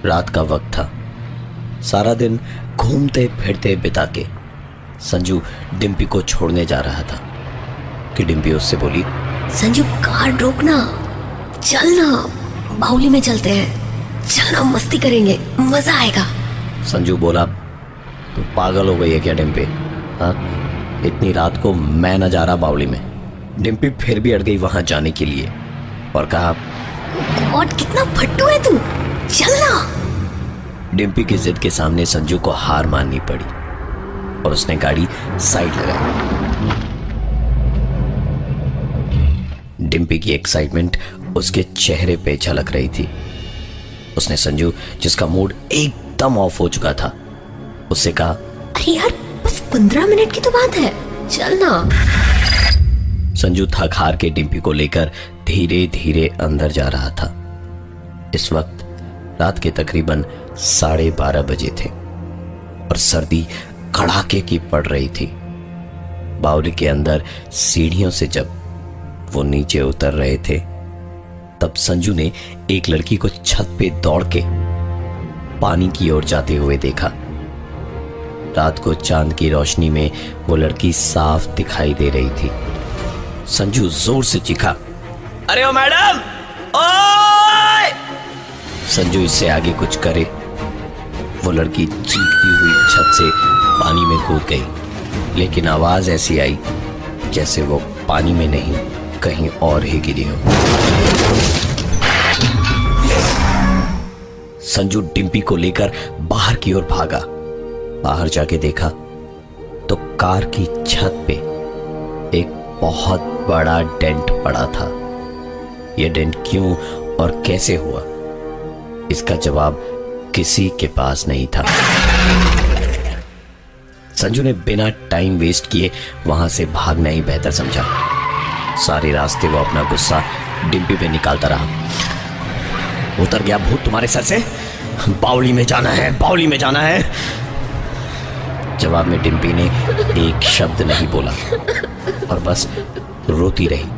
रात का वक्त था। सारा दिन घूमते फिरते बिता के संजू डिम्पी को छोड़ने जा रहा था कि डिम्पी उससे बोली, संजू कार रोकना, चलना, बाउली में चलते हैं, चलना, मस्ती करेंगे, मजा आएगा। संजू बोला, तू पागल हो गई है क्या डिम्पी? हाँ, इतनी रात को मैं न जा रहा बाउली में। डिम्पी फिर भी अड़ गई वहां जाने के लिए और कहा, और कितना फट्टू है तू, चलना। डिम्पी की जिद के सामने संजू को हार माननी पड़ी और उसने गाड़ी साइड लगाई। डिम्पी की एक्साइटमेंट उसके चेहरे पे झलक रही थी। उसने संजू, जिसका मूड एकदम ऑफ हो चुका था, उससे कहा, अरे यार, बस 15 मिनट की तो बात है, चलना। संजू थक हार के डिम्पी को लेकर धीरे धीरे अंदर जा रहा था। इस वक्त रात के तकरीबन 12:30 बजे थे और सर्दी कड़ाके की पड़ रही थी। बावली के अंदर सीढ़ियों से जब वो नीचे उतर रहे थे तब संजू ने एक लड़की को छत पे दौड़ के पानी की ओर जाते हुए देखा। रात को चांद की रोशनी में वो लड़की साफ दिखाई दे रही थी। संजू जोर से चीखा, अरे ओ मैडम, ओए! संजू इससे आगे कुछ करे, वो लड़की चीखती हुई छत से पानी में कूद गई, लेकिन आवाज ऐसी आई जैसे वो पानी में नहीं, कहीं और ही गिरी हो। संजू डिम्पी को लेकर बाहर की ओर भागा। बाहर जाके देखा तो कार की छत पे एक बहुत बड़ा डेंट पड़ा था। यह डेंट क्यों और कैसे हुआ, इसका जवाब किसी के पास नहीं था। संजू ने बिना टाइम वेस्ट किए वहां से भागना ही बेहतर समझा। सारे रास्ते वो अपना गुस्सा डिम्पी पे निकालता रहा। उतर गया भूत तुम्हारे सर से? बावली में जाना है, बावली में जाना है। जवाब में डिम्पी ने एक शब्द नहीं बोला और बस रोती रही।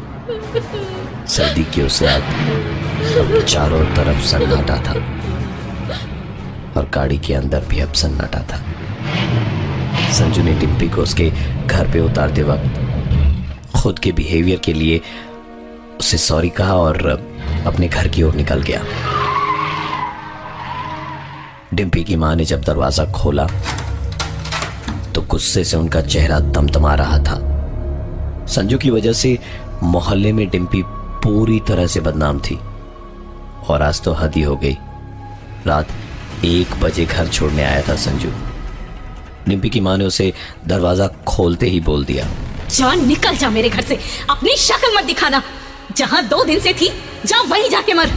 सर्दी की उस रात चारों तरफ सन्नाटा था और गाड़ी के अंदर भी अब सन्नाटा था। संजू ने डिम्पी को उसके घर पे उतारते वक्त खुद के बिहेवियर के लिए उसे सॉरी कहा और अपने घर की ओर निकल गया। डिम्पी की मां ने जब दरवाजा खोला तो गुस्से से उनका चेहरा तमतमा रहा था। संजू की वजह से मोहल्ले में डिम्पी पूरी तरह से बदनाम थी और आज तो हद ही हो गई। रात 1 बजे घर छोड़ने आया था संजू। डिम्पी की मां ने उसे दरवाजा खोलते ही बोल दिया, जान निकल जा मेरे घर से, अपनी शक्ल मत दिखाना। जहां 2 दिन से थी, जा वहीं जाके मर।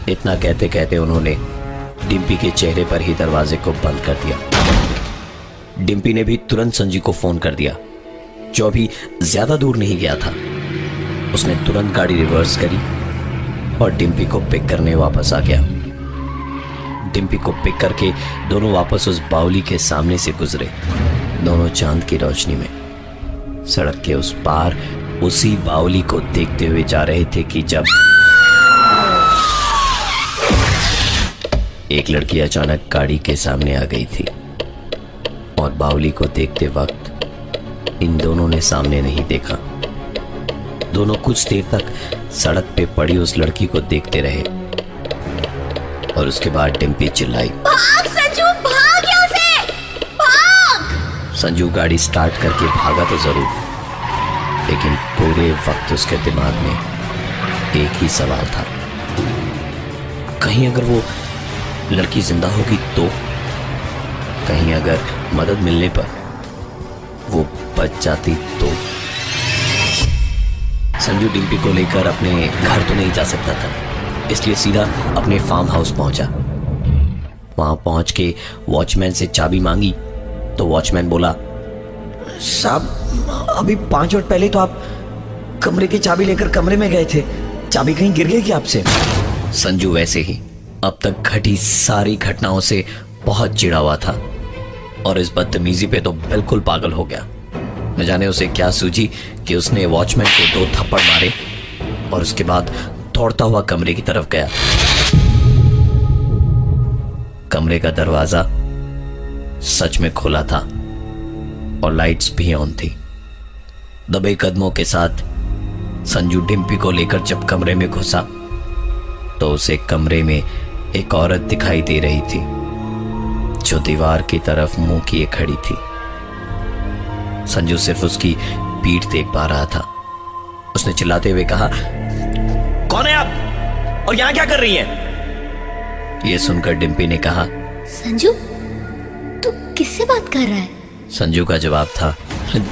इतना कहते कहते उन्होंने डिम्पी के चेहरे पर ही दरवाजे को बंद कर दिया। डिम्पी ने भी तुरंत संजू को फोन कर दिया, जो अभी ज्यादा दूर नहीं गया था। उसने तुरंत गाड़ी रिवर्स करी और डिम्पी को पिक करने वापस आ गया। डिम्पी को पिक करके दोनों वापस उस बावली के सामने से गुजरे। दोनों चांद की रोशनी में सड़क के उस पार उसी बावली को देखते हुए जा रहे थे कि जब एक लड़की अचानक गाड़ी के सामने आ गई थी और बावली को देखते वक्त इन दोनों ने सामने नहीं देखा। दोनों कुछ देर तक सड़क पे पड़ी उस लड़की को देखते रहे और उसके बाद डिम्पी चिल्लाई, भाग संजू, भाग यहाँ से, भाग। संजू गाड़ी स्टार्ट करके भागा तो जरूर, लेकिन पूरे वक्त उसके दिमाग में एक ही सवाल था, कहीं अगर वो लड़की जिंदा होगी तो, कहीं अगर मदद मिलने पर वो बच जाती तो। संजू डिम्पी को लेकर अपने घर तो नहीं जा सकता था, इसलिए सीधा अपने फार्म हाउस पहुंचा। वहां पहुंच के वॉचमैन से चाबी मांगी तो वॉचमैन बोला, साहब अभी 5 मिनट पहले तो आप कमरे की चाबी लेकर कमरे में गए थे, चाबी कहीं गिर गई क्या आपसे? संजू वैसे ही अब तक घटी सारी घटनाओं से बहुत चिढ़ा हुआ था और इस बदतमीजी पे तो बिल्कुल पागल हो गया। न जाने उसे क्या सूझी कि उसने वॉचमैन को 2 थप्पड़ मारे और उसके बाद दौड़ता हुआ कमरे की तरफ गया। कमरे का दरवाजा सच में खुला था और लाइट्स भी ऑन थी। दबे कदमों के साथ संजू डिम्पी को लेकर जब कमरे में घुसा तो उसे कमरे में एक औरत दिखाई दे रही थी जो दीवार की तरफ मुंह किए खड़ी थी। संजू सिर्फ उसकी पीठ देख पा रहा था। उसने चिल्लाते हुए कहा, कौन है आप और यहां क्या कर रही हैं? यह सुनकर डिम्पी ने कहा, संजू, तू किससे बात कर रहा है? संजू का जवाब था,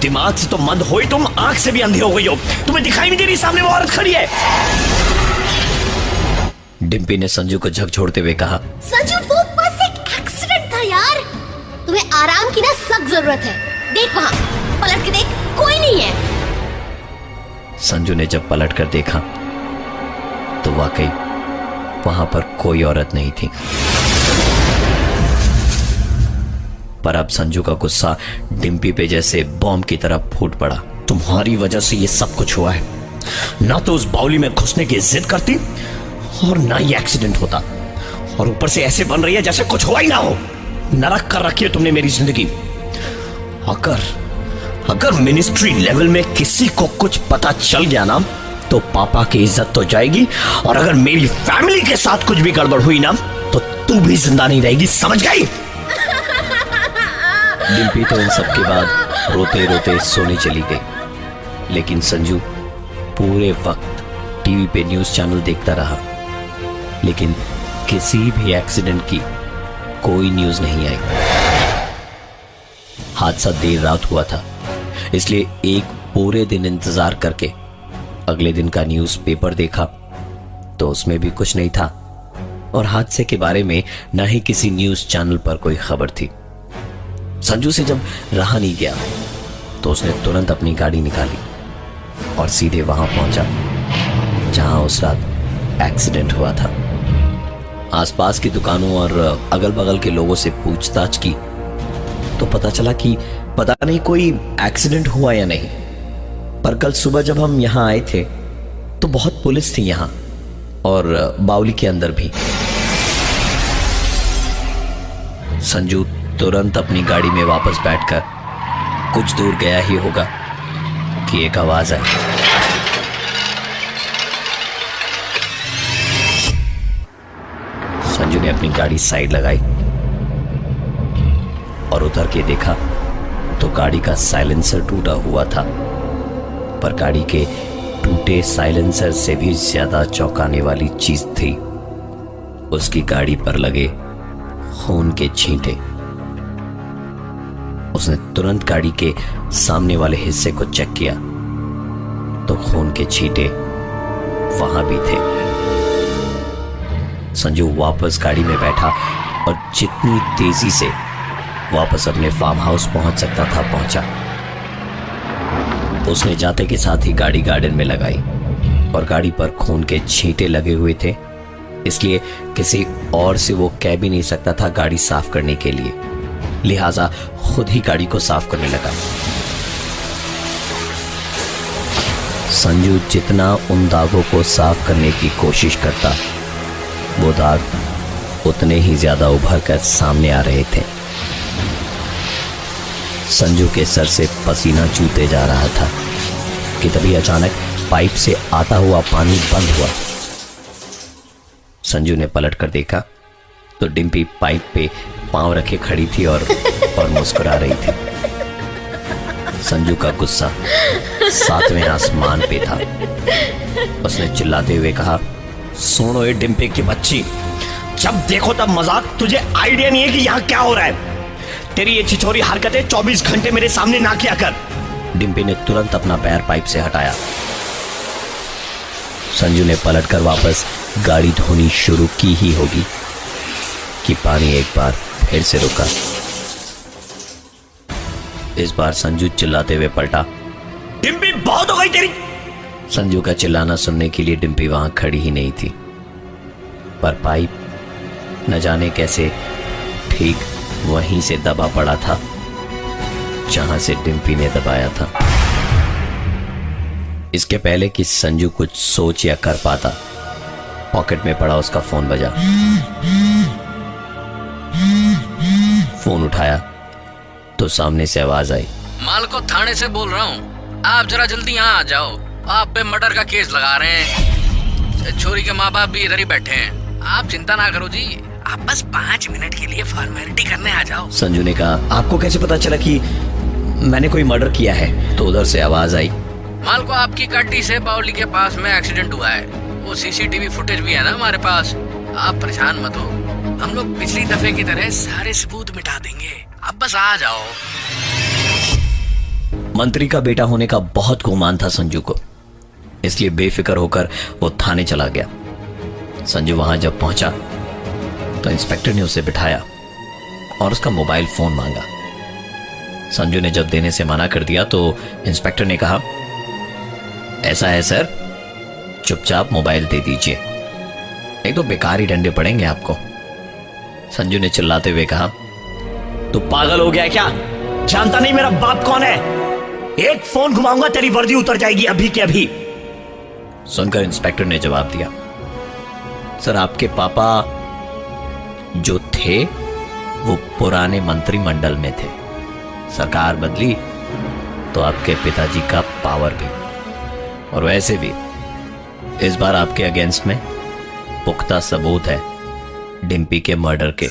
दिमाग से तो मंद हो ही तुम, आंख से भी अंधे हो गई हो, तुम्हें दिखाई नहीं दे रही सामने वो औरत खड़ी है? डिम्पी ने संजू को झकझोरते हुए कहा, संजू, वो बस एक एक्सीडेंट था यार। तुम्हें आराम की ना सख्त जरूरत है। देख वहां, पलट के देख, कोई नहीं है। संजू ने जब पलट कर देखा तो वाकई वहां पर कोई औरत नहीं थी। पर अब संजू का गुस्सा डिम्पी पे जैसे बॉम्ब की तरह फूट पड़ा। तुम्हारी वजह से ये सब कुछ हुआ है। ना तो उस बाउली में घुसने की जिद करती और ना ये एक्सीडेंट होता, और ऊपर से ऐसे बन रही है जैसे कुछ हुआ ही ना हो। नरक कर रखी है तुमने मेरी जिंदगी। अगर मिनिस्ट्री लेवल में किसी को कुछ पता चल गया ना तो पापा की इज्जत तो जाएगी, और अगर मेरी फैमिली के साथ कुछ भी गड़बड़ हुई ना तो तू भी जिंदा नहीं रहेगी, समझ गई? डिम्पी तो इन सब के बाद रोते रोते सोने चली गई, लेकिन संजू पूरे वक्त टीवी पे न्यूज चैनल देखता रहा, लेकिन किसी भी एक्सीडेंट की कोई न्यूज नहीं आई। हादसा देर रात हुआ था, इसलिए एक पूरे दिन इंतजार करके अगले दिन का न्यूज पेपर देखा तो उसमें भी कुछ नहीं था, और हादसे के बारे में न ही किसी न्यूज चैनल पर कोई खबर थी। संजू से जब रहा नहीं गया तो उसने तुरंत अपनी गाड़ी निकाली और सीधे वहां पहुंचा जहां उस रात एक्सीडेंट हुआ था। आसपास की दुकानों और अगल बगल के लोगों से पूछताछ की तो पता चला कि पता नहीं कोई एक्सीडेंट हुआ या नहीं, पर कल सुबह जब हम यहां आए थे तो बहुत पुलिस थी यहां और बावली के अंदर भी। संजू तुरंत अपनी गाड़ी में वापस बैठकर कुछ दूर गया ही होगा कि एक आवाज आई। संजू ने अपनी गाड़ी साइड लगाई और उतर के देखा तो गाड़ी का साइलेंसर टूटा हुआ था, पर गाड़ी के टूटे साइलेंसर से भी ज्यादा चौंकाने वाली चीज थी उसकी गाड़ी पर लगे खून के छींटे। उसने तुरंत गाड़ी के सामने वाले हिस्से को चेक किया तो खून के छींटे वहां भी थे। संजू वापस गाड़ी में बैठा और जितनी तेजी से वापस अपने फार्म हाउस पहुंच सकता था पहुंचा। उसने जाते के साथ ही गाड़ी गार्डन में लगाई और गाड़ी पर खून के छींटे लगे हुए थे, इसलिए किसी और से वो कह भी नहीं सकता था गाड़ी साफ करने के लिए, लिहाजा खुद ही गाड़ी को साफ करने लगा। संजू जितना उन दागों को साफ करने की कोशिश करता, वो दाग उतने ही ज्यादा उभर कर सामने आ रहे थे। संजू के सर से पसीना चूते जा रहा था कि तभी अचानक पाइप से आता हुआ पानी बंद हुआ। संजू ने पलट कर देखा तो डिम्पी पाइप पे पांव रखे खड़ी थी और मुस्कुरा रही थी। संजू का गुस्सा 7वें आसमान पे था। उसने चिल्लाते हुए कहा, सुनो ये डिम्पी की बच्ची, जब देखो तब मजाक, तुझे आइडिया नहीं है कि यहाँ क्या हो रहा है? तेरी ये छिछोरी हरकतें 24 घंटे मेरे सामने ना किया कर। डिम्पी ने तुरंत अपना पैर पाइप से हटाया। संजू ने पलटकर वापस गाड़ी धोनी शुरू की ही होगी कि पानी एक बार फिर से रुका। इस बार संजू चिल्लाते हुए पलटा, डिम्पी बहुत हो गई तेरी। संजू का चिल्लाना सुनने के लिए डिम्पी वहां खड़ी ही नहीं थी, पर पाइप न जाने कैसे ठीक वहीं से दबा पड़ा था जहां से डिम्पी ने दबाया था। इसके पहले कि संजू कुछ सोच या कर पाता, पॉकेट में पड़ा उसका फोन बजा। फोन उठाया तो सामने से आवाज आई, मालको थाने से बोल रहा हूँ, आप जरा जल्दी यहाँ आ जाओ, आप पे मर्डर का केस लगा रहे हैं। छोरी के माँ बाप भी इधर ही बैठे हैं, आप चिंता ना करो जी, आप बस 5 मिनट के लिए फॉर्मेलिटी करने आ जाओ। संजू ने कहा, आपको कैसे पता चला कि मैंने कोई मर्डर किया है? तो उधर से आवाज आई, मालको आपकी गाड़ी से बावली के पास में एक्सीडेंट हुआ है, वो सीसीटीवी फुटेज भी है ना हमारे पास, आप परेशान मत हो, हम लोग पिछली दफे की तरह सारे सबूत मिटा देंगे, आप बस आ जाओ। मंत्री का बेटा होने का बहुत गुमान था संजू को, इसलिए बेफिक्र होकर वो थाने चला गया। संजू वहां जब पहुंचा तो इंस्पेक्टर ने उसे बिठाया और उसका मोबाइल फोन मांगा। संजू ने जब देने से मना कर दिया तो इंस्पेक्टर ने कहा, ऐसा है सर, चुपचाप मोबाइल दे दीजिए, नहीं तो बेकार ही डंडे पड़ेंगे आपको। संजू ने चिल्लाते हुए कहा, तू पागल हो गया क्या? जानता नहीं मेरा बाप कौन है? एक फोन घुमाऊंगा तेरी वर्दी उतर जाएगी अभी के अभी। सुनकर इंस्पेक्टर ने जवाब दिया, सर आपके पापा जो थे वो पुराने मंत्रिमंडल में थे, सरकार बदली तो आपके पिताजी का पावर भी, और वैसे भी इस बार आपके अगेंस्ट में पुख्ता सबूत है डिम्पी के मर्डर के।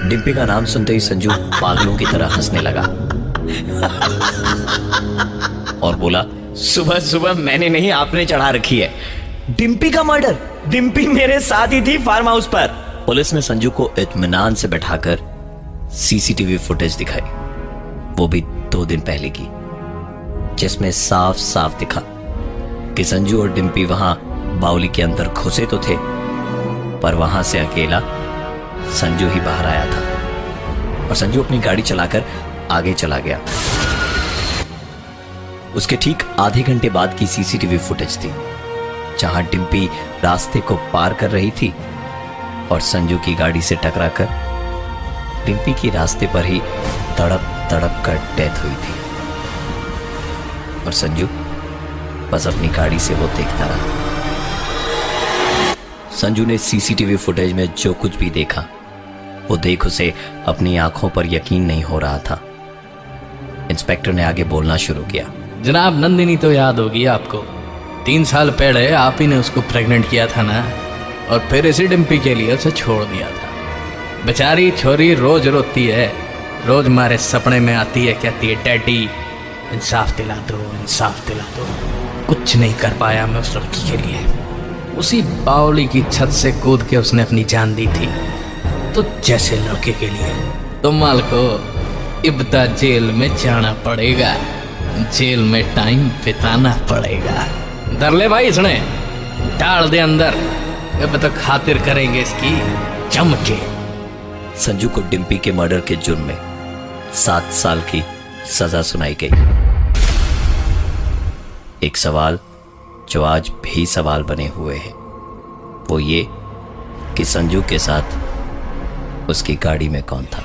डिम्पी का नाम सुनते ही संजू पागलों की तरह हंसने लगा और बोला, सुबह सुबह मैंने नहीं, आपने चढ़ा रखी है। डिम्पी का मर्डर? डिम्पी मेरे साथ ही थी फार्म हाउस पर। पुलिस ने संजू को इत्मीनान से बैठाकर सीसीटीवी फुटेज दिखाई, वो भी 2 दिन पहले की, जिसमें साफ साफ दिखा कि संजू और डिम्पी वहां बाउली के अंदर घुसे तो थे, पर वहां से अकेला संजू ही बाहर आया था और संजू अपनी गाड़ी चलाकर आगे चला गया। उसके ठीक आधे घंटे बाद की सीसीटीवी फुटेज थी, जहां डिम्पी रास्ते को पार कर रही थी और संजू की गाड़ी से टकराकर डिम्पी की रास्ते पर ही तड़प तड़प कर डेथ हुई थी और संजू बस अपनी गाड़ी से वो देखता रहा। संजू ने सीसीटीवी फुटेज में जो कुछ भी देखा वो देख उसे अपनी आंखों पर यकीन नहीं हो रहा था। इंस्पेक्टर ने आगे बोलना शुरू किया, जनाब नंदिनी तो याद होगी आपको, 3 साल पहले आप ही ने उसको प्रेग्नेंट किया था ना, और फिर इसी डिम्पी के लिए उसे छोड़ दिया था। बेचारी छोरी रोज रोती है, रोज हमारे सपने में आती है, कहती है डैडी इंसाफ दिला दो, इंसाफ दिला दो। कुछ नहीं कर पाया मैं उस लड़की के लिए, उसी बावली की छत से कूद के उसने अपनी जान दी थी, तो जैसे लड़के के लिए तो माल को इब्ता जेल में जाना पड़ेगा, जेल में टाइम बिताना पड़ेगा। डर ले भाई, इसने डाल दे अंदर, अब तो खातिर करेंगे इसकी जम के। संजू को डिम्पी के मर्डर के जुर्म में 7 साल की सजा सुनाई गई। एक सवाल जो आज भी सवाल बने हुए हैं वो ये कि संजू के साथ उसकी गाड़ी में कौन था।